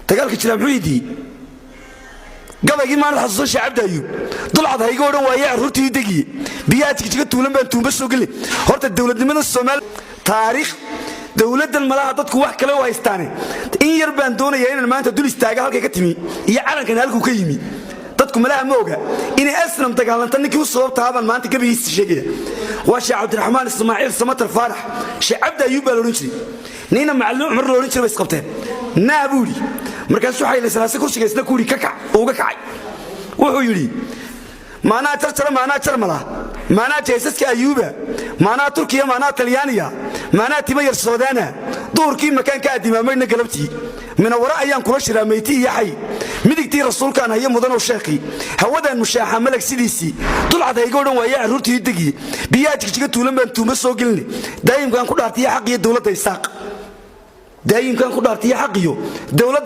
dagaalka jira muxuu gabaygi ma xasuusto shacabda ayuu dulcad hayga oran waayay arurtii degi biyaa tigtiga tuulan baan tuumba soo galay horta dawladnimada Soomaal taariikh dawladdan malaha dadku wax kale oo haystaan in yar baan doonayaa inaan maanta dul istaaga halka ka timi iyo calankan halku ka yimi dadku malaha ma oga in aslam dagaalanta ninkii soo taaban maanta gabaygiisa sheegaya waa Sheekh Cabdiraxmaan Ismaaciil Samatar Faarax shacabda ayuu baa loorin jiray nina macallin Umar loorin jiray isqabteen naabuuri markaas waxay la salaasay kursigiisna kuuri ka kac uga kacay wuxuu yiri maana tartara maana jarmala maana jeesaska ayuuba maana turkiya maana talyaaniga maana timayar soodana doorkii makaanka adimaameyna galabtii min wara ayaan kula shiraameeyay iyo xay midigtii rasuulkaan hayo mudan oo sheekhi hawadan mushaaxa malag sidiisi dulcad ay goodhan waayay arurtii degi biyaa tigtiga tuulan baan tuuma soo gelin daayimkan ku dhaartay xaq iyo dawladda isaaq daayimkan ku dhaartay xaq iyo dawladda